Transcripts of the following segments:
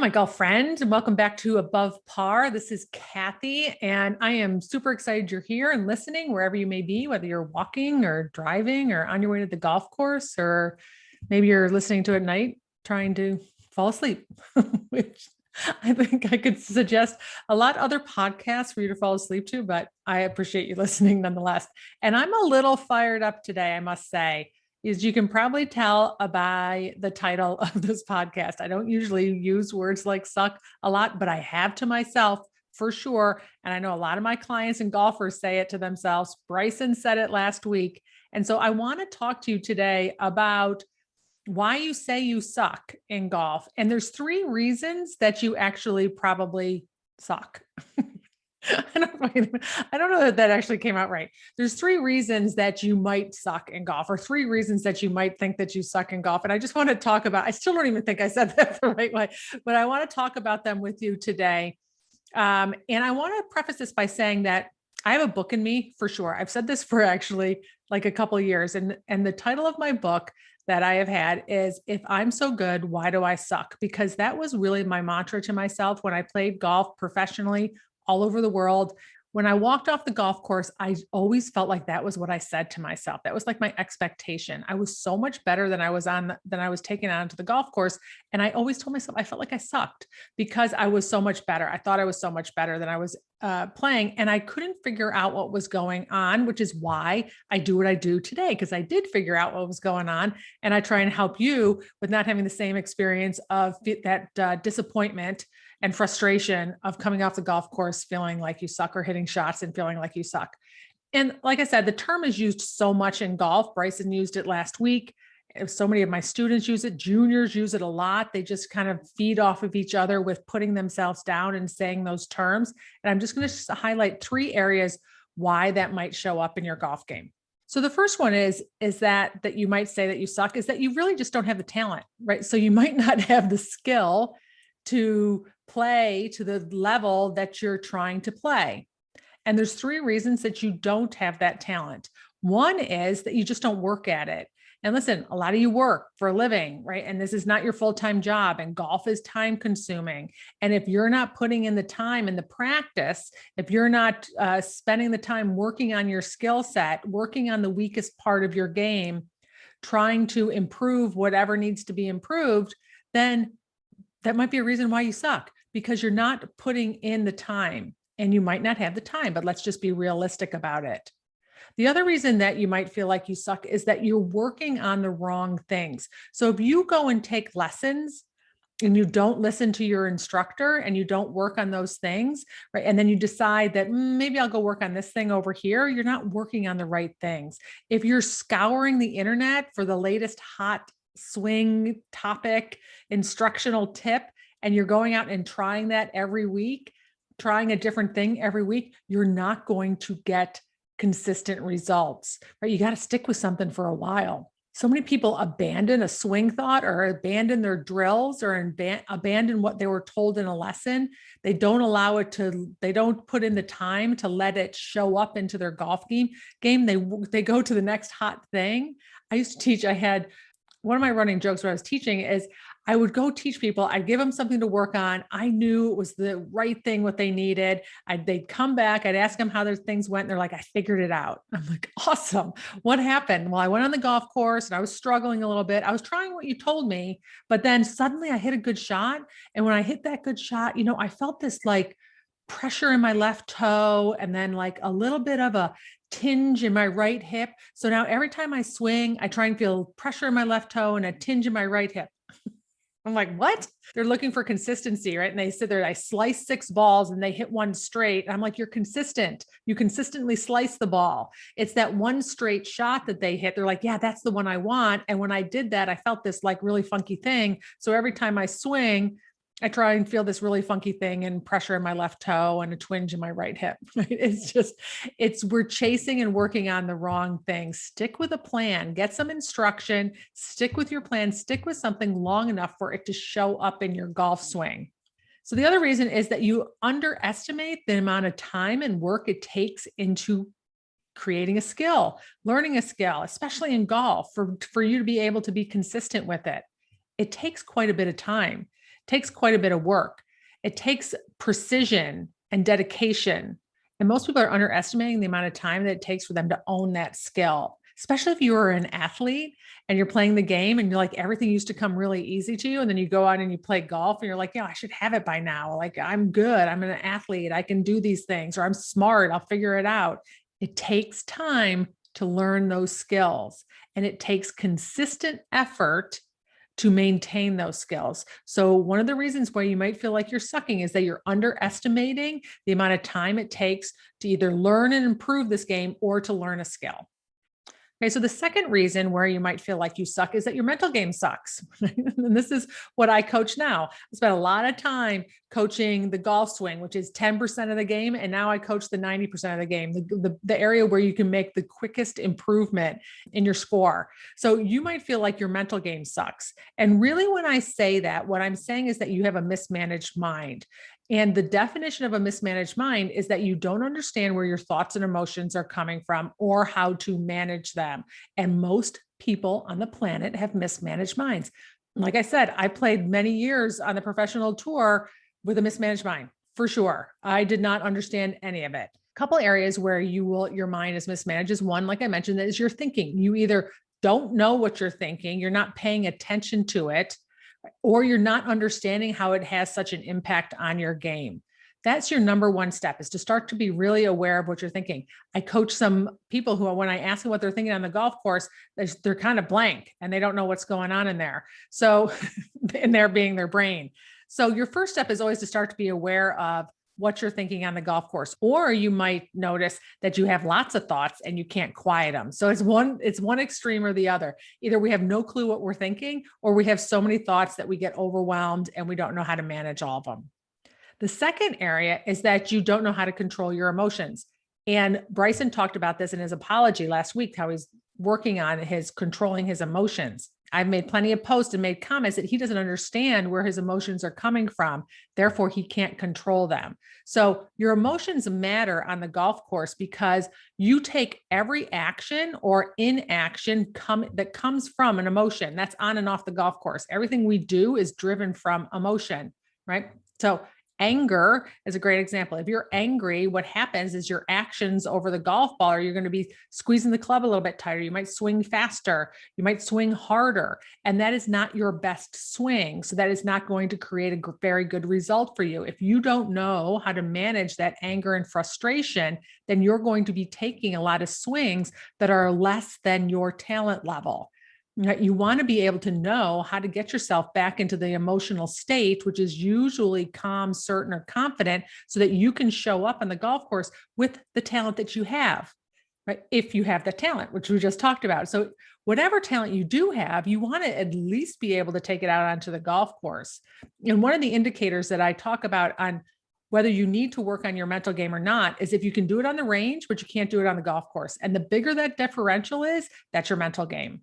my golf friend, and welcome back to Above Par. This is Kathy, and I am super excited you're here and listening wherever you may be, whether you're walking or driving or on your way to the golf course, or maybe you're listening to it at night trying to fall asleep, which I think I could suggest a lot other podcasts for you to fall asleep to, but I appreciate you listening nonetheless. And I'm a little fired up today, I must say. Is you can probably tell by the title of this podcast. I don't usually use words like suck a lot, but I have to myself for sure. And I know a lot of my clients and golfers say it to themselves. Bryson said it last week. And so I want to talk to you today about why you say you suck in golf. And there's three reasons that you actually probably suck. I don't know that that actually came out right. There's three reasons that you might suck in golf, or three reasons that you might think that you suck in golf. And I just want to talk about, I still don't even think I said that the right way, but I want to talk about them with you today. And I want to preface this by saying that I have a book in me for sure. I've said this for actually like a couple of years. And the title of my book that I have had is If I'm So Good, Why Do I Suck? Because that was really my mantra to myself when I played golf professionally all over the world. When I walked off the golf course, I always felt like that was what I said to myself. That was like my expectation. I was so much better than I was taken on to the golf course. And I always told myself I felt like I sucked because I was so much better. I thought I was so much better than I was playing. And I couldn't figure out what was going on, which is why I do what I do today, because I did figure out what was going on. And I try and help you with not having the same experience of that disappointment and frustration of coming off the golf course feeling like you suck, or hitting shots and feeling like you suck. And like I said, the term is used so much in golf. Bryson used it last week. So many of my students use it. Juniors use it a lot. They just kind of feed off of each other with putting themselves down and saying those terms. And I'm just going to highlight three areas why that might show up in your golf game. So the first one is that you might say that you suck is that you really just don't have the talent, right? So you might not have the skill to play to the level that you're trying to play. And there's three reasons that you don't have that talent. One is that you just don't work at it. And listen, a lot of you work for a living, right? And this is not your full-time job, and golf is time consuming. And if you're not putting in the time and the practice, if you're not spending the time working on your skill set, working on the weakest part of your game, trying to improve whatever needs to be improved, then that might be a reason why you suck, because you're not putting in the time, and you might not have the time, but let's just be realistic about it. The other reason that you might feel like you suck is that you're working on the wrong things. So if you go and take lessons and you don't listen to your instructor and you don't work on those things, right? And then you decide that maybe I'll go work on this thing over here, you're not working on the right things. If you're scouring the internet for the latest hot swing topic, instructional tip, and you're going out and trying that every week, trying a different thing every week, you're not going to get consistent results, right? You got to stick with something for a while. So many people abandon a swing thought, or abandon their drills, or abandon what they were told in a lesson. They don't allow it to, they don't put in the time to let it show up into their golf game. They go to the next hot thing. I used to teach, I had one of my running jokes when I was teaching is I would go teach people, I'd give them something to work on. I knew it was the right thing, what they needed. They'd come back, I'd ask them how their things went. And they're like, I figured it out. I'm like, awesome. What happened? Well, I went on the golf course and I was struggling a little bit. I was trying what you told me, but then suddenly I hit a good shot. And when I hit that good shot, I felt this like pressure in my left toe, and then like a little bit of a tinge in my right hip. So now every time I swing, I try and feel pressure in my left toe and a tinge in my right hip. I'm like, what? They're looking for consistency, right? And they sit there, I slice 6 balls and they hit one straight. I'm like, you're consistent. You consistently slice the ball. It's that one straight shot that they hit. They're like, yeah, that's the one I want. And when I did that, I felt this like really funky thing. So every time I swing, I try and feel this really funky thing and pressure in my left toe and a twinge in my right hip. Right? We're chasing and working on the wrong things. Stick with a plan, get some instruction, stick with your plan, stick with something long enough for it to show up in your golf swing. So the other reason is that you underestimate the amount of time and work it takes into creating a skill, learning a skill, especially in golf, for you to be able to be consistent with it. It takes quite a bit of time. takes quite a bit of work. It takes precision and dedication. And most people are underestimating the amount of time that it takes for them to own that skill, especially if you are an athlete and you're playing the game and you're like, everything used to come really easy to you. And then you go out and you play golf and you're like, yeah, I should have it by now. Like, I'm good. I'm an athlete. I can do these things, or I'm smart. I'll figure it out. It takes time to learn those skills, and it takes consistent effort to maintain those skills. So one of the reasons why you might feel like you're sucking is that you're underestimating the amount of time it takes to either learn and improve this game or to learn a skill. Okay, so the second reason where you might feel like you suck is that your mental game sucks. And this is what I coach now. I spent a lot of time coaching the golf swing, which is 10% of the game. And now I coach the 90% of the game, the area where you can make the quickest improvement in your score. So you might feel like your mental game sucks. And really, when I say that, what I'm saying is that you have a mismanaged mind. And the definition of a mismanaged mind is that you don't understand where your thoughts and emotions are coming from or how to manage them. And most people on the planet have mismanaged minds. Like I said, I played many years on the professional tour with a mismanaged mind, for sure. I did not understand any of it. A couple areas where your mind is mismanaged is one, like I mentioned, that is your thinking. You either don't know what you're thinking, you're not paying attention to it, or you're not understanding how it has such an impact on your game. That's your number one step, is to start to be really aware of what you're thinking. I coach some people who, when I ask them what they're thinking on the golf course, they're kind of blank and they don't know what's going on in there. So, and they're being their brain. So your first step is always to start to be aware of what you're thinking on the golf course. Or you might notice that you have lots of thoughts and you can't quiet them. So it's one extreme or the other. Either we have no clue what we're thinking, or we have so many thoughts that we get overwhelmed and we don't know how to manage all of them. The second area is that you don't know how to control your emotions. And Bryson talked about this in his apology last week, how he's working on his controlling his emotions. I've made plenty of posts and made comments that he doesn't understand where his emotions are coming from. Therefore, he can't control them. So your emotions matter on the golf course because you take every action or inaction that comes from an emotion that's on and off the golf course. Everything we do is driven from emotion, right? So anger is a great example. If you're angry, what happens is your actions over the golf ball are you're going to be squeezing the club a little bit tighter. You might swing faster. You might swing harder. And that is not your best swing. So that is not going to create a very good result for you. If you don't know how to manage that anger and frustration, then you're going to be taking a lot of swings that are less than your talent level. You want to be able to know how to get yourself back into the emotional state, which is usually calm, certain, or confident, so that you can show up on the golf course with the talent that you have, right? If you have the talent, which we just talked about. So whatever talent you do have, you want to at least be able to take it out onto the golf course. And one of the indicators that I talk about on whether you need to work on your mental game or not is if you can do it on the range, but you can't do it on the golf course. And the bigger that differential is, that's your mental game.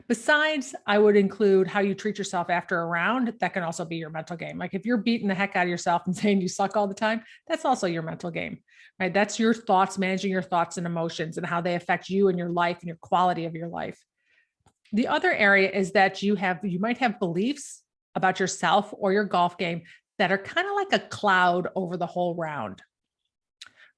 Besides, I would include how you treat yourself after a round. That can also be your mental game. Like if you're beating the heck out of yourself and saying you suck all the time, that's also your mental game, right? That's your thoughts, managing your thoughts and emotions and how they affect you and your life and your quality of your life. The other area is that you might have beliefs about yourself or your golf game that are kind of like a cloud over the whole round.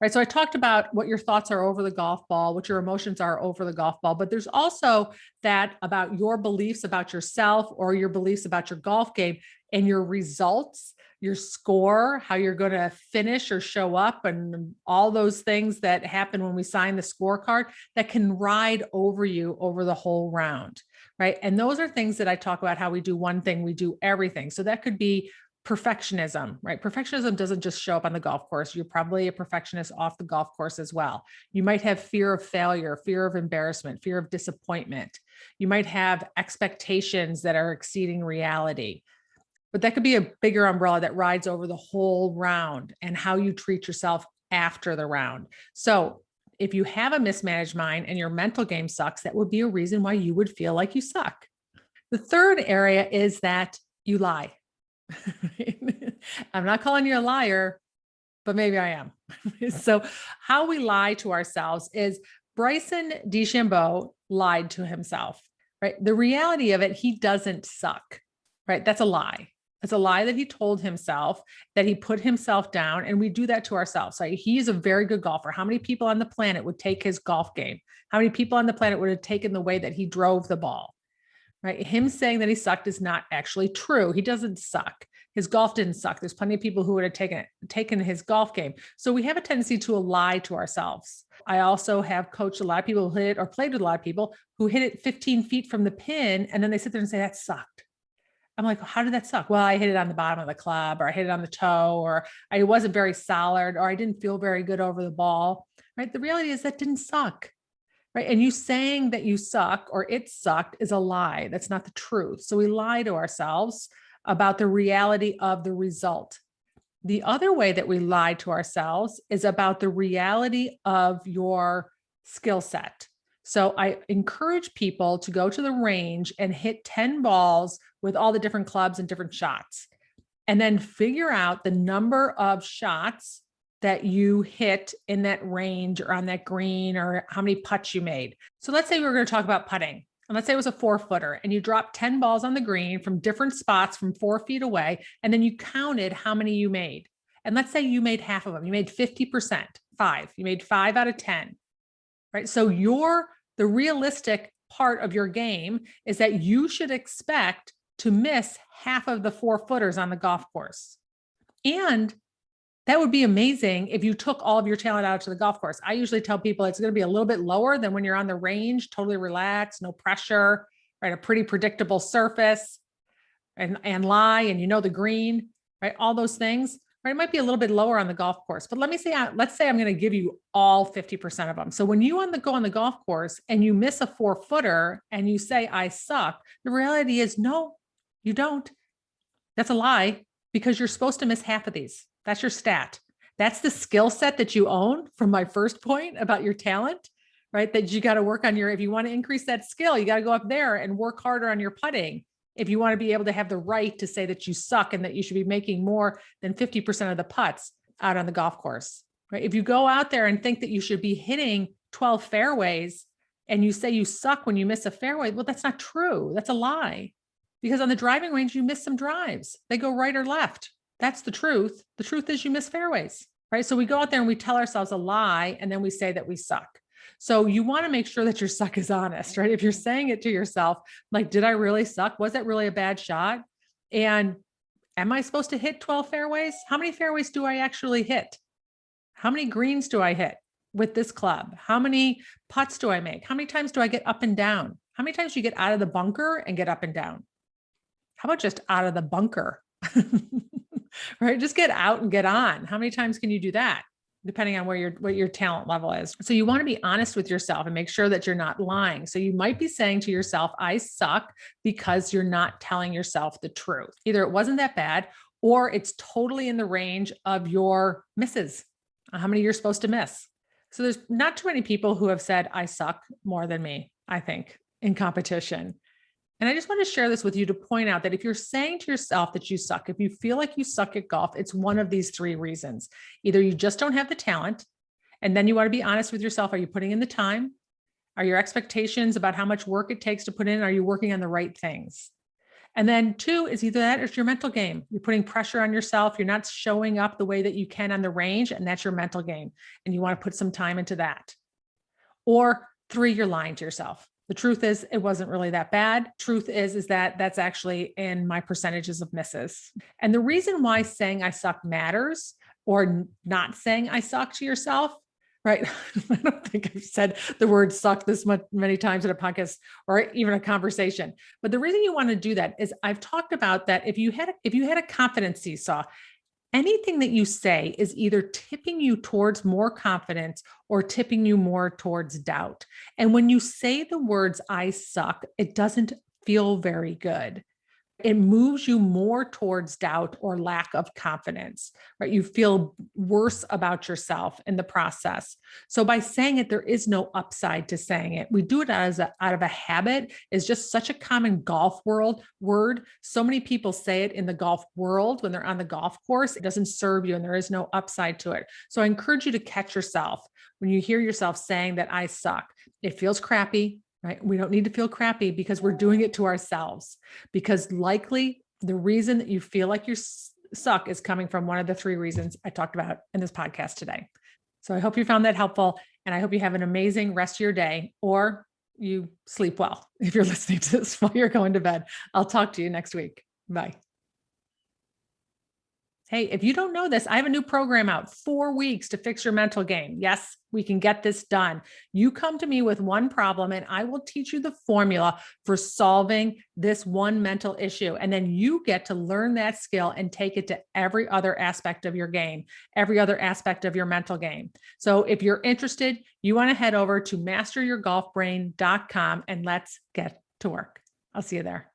Right. So I talked about what your thoughts are over the golf ball, what your emotions are over the golf ball, but there's also that about your beliefs about yourself or your beliefs about your golf game and your results, your score, how you're going to finish or show up, and all those things that happen when we sign the scorecard that can ride over you over the whole round. Right. And those are things that I talk about how we do one thing, we do everything. So that could be perfectionism, right? Perfectionism doesn't just show up on the golf course. You're probably a perfectionist off the golf course as well. You might have fear of failure, fear of embarrassment, fear of disappointment. You might have expectations that are exceeding reality. But that could be a bigger umbrella that rides over the whole round and how you treat yourself after the round. So if you have a mismanaged mind and your mental game sucks, that would be a reason why you would feel like you suck. The third area is that you lie. I'm not calling you a liar, but maybe I am. So how we lie to ourselves is Bryson DeChambeau lied to himself, right? The reality of it, he doesn't suck, right? That's a lie. It's a lie that he told himself, that he put himself down. And we do that to ourselves. Like, he's a very good golfer. How many people on the planet would take his golf game? How many people on the planet would have taken the way that he drove the ball? Right? Him saying that he sucked is not actually true. He doesn't suck. His golf didn't suck. There's plenty of people who would have taken his golf game. So we have a tendency to lie to ourselves. I also have coached a lot of people who hit or played with a lot of people who hit it 15 feet from the pin. And then they sit there and say, that sucked. I'm like, how did that suck? Well, I hit it on the bottom of the club, or I hit it on the toe, or I wasn't very solid, or I didn't feel very good over the ball, right? The reality is that didn't suck, right? And you saying that you suck or it sucked is a lie. That's not the truth. So we lie to ourselves about the reality of the result. The other way that we lie to ourselves is about the reality of your skill set. So I encourage people to go to the range and hit 10 balls with all the different clubs and different shots, and then figure out the number of shots that you hit in that range or on that green, or how many putts you made. So let's say we were going to talk about putting, and let's say it was a 4-footer, and you dropped 10 balls on the green from different spots from 4 feet away. And then you counted how many you made. And let's say you made half of them. You made 50%, you made 5 out of 10. Right? So the realistic part of your game is that you should expect to miss half of the 4-footers on the golf course. And that would be amazing if you took all of your talent out to the golf course. I usually tell people it's going to be a little bit lower than when you're on the range, totally relaxed, no pressure, right? A pretty predictable surface, and lie, and the green, right? All those things. Right? It might be a little bit lower on the golf course, but let's say I'm going to give you all 50% of them. So when you go on the golf course and you miss a 4-footer and you say, I suck, the reality is, no, you don't. That's a lie, because you're supposed to miss half of these. That's your stat. That's the skill set that you own from my first point about your talent, right? That you got to work on if you want to increase that skill, you got to go up there and work harder on your putting. If you want to be able to have the right to say that you suck and that you should be making more than 50% of the putts out on the golf course, right? If you go out there and think that you should be hitting 12 fairways and you say you suck when you miss a fairway, well, that's not true. That's a lie, because on the driving range, you miss some drives. They go right or left. That's the truth. The truth is you miss fairways, right? So we go out there and we tell ourselves a lie, and then we say that we suck. So you want to make sure that your suck is honest, right? If you're saying it to yourself, like, did I really suck? Was that really a bad shot? And am I supposed to hit 12 fairways? How many fairways do I actually hit? How many greens do I hit with this club? How many putts do I make? How many times do I get up and down? How many times do you get out of the bunker and get up and down? How about just out of the bunker? Right? Just get out and get on. How many times can you do that? Depending on what your talent level is. So you want to be honest with yourself and make sure that you're not lying. So you might be saying to yourself, I suck, because you're not telling yourself the truth. Either it wasn't that bad, or it's totally in the range of your misses, how many you're supposed to miss. So there's not too many people who have said, I suck more than me, I think, in competition. And I just want to share this with you to point out that if you're saying to yourself that you suck, if you feel like you suck at golf, it's one of these 3 reasons. Either you just don't have the talent, and then you want to be honest with yourself. Are you putting in the time? Are your expectations about how much work it takes to put in? Are you working on the right things? And then 2 is either that or it's your mental game. You're putting pressure on yourself. You're not showing up the way that you can on the range, and that's your mental game. And you want to put some time into that. Or 3, you're lying to yourself. The truth is, it wasn't really that bad. Truth is that that's actually in my percentages of misses. And the reason why saying I suck matters, or not saying I suck to yourself, right? I don't think I've said the word suck this many times in a podcast or even a conversation. But the reason you want to do that is I've talked about that if you had a confidence seesaw, anything that you say is either tipping you towards more confidence or tipping you more towards doubt. And when you say the words, I suck, it doesn't feel very good. It moves you more towards doubt or lack of confidence, right? You feel worse about yourself in the process. So by saying it, there is no upside to saying it. We do it out of a habit. It's just such a common golf word. So many people say it in the golf world when they're on the golf course. It doesn't serve you, and there is no upside to it. So I encourage you to catch yourself when you hear yourself saying that I suck. It feels crappy. Right? We don't need to feel crappy, because we're doing it to ourselves, because likely the reason that you feel like you suck is coming from one of the three reasons I talked about in this podcast today. So I hope you found that helpful, and I hope you have an amazing rest of your day, or you sleep well if you're listening to this while you're going to bed. I'll talk to you next week. Bye. Hey, if you don't know this, I have a new program out, 4 weeks to fix your mental game. Yes, we can get this done. You come to me with one problem and I will teach you the formula for solving this one mental issue. And then you get to learn that skill and take it to every other aspect of your game, every other aspect of your mental game. So if you're interested, you want to head over to masteryourgolfbrain.com and let's get to work. I'll see you there.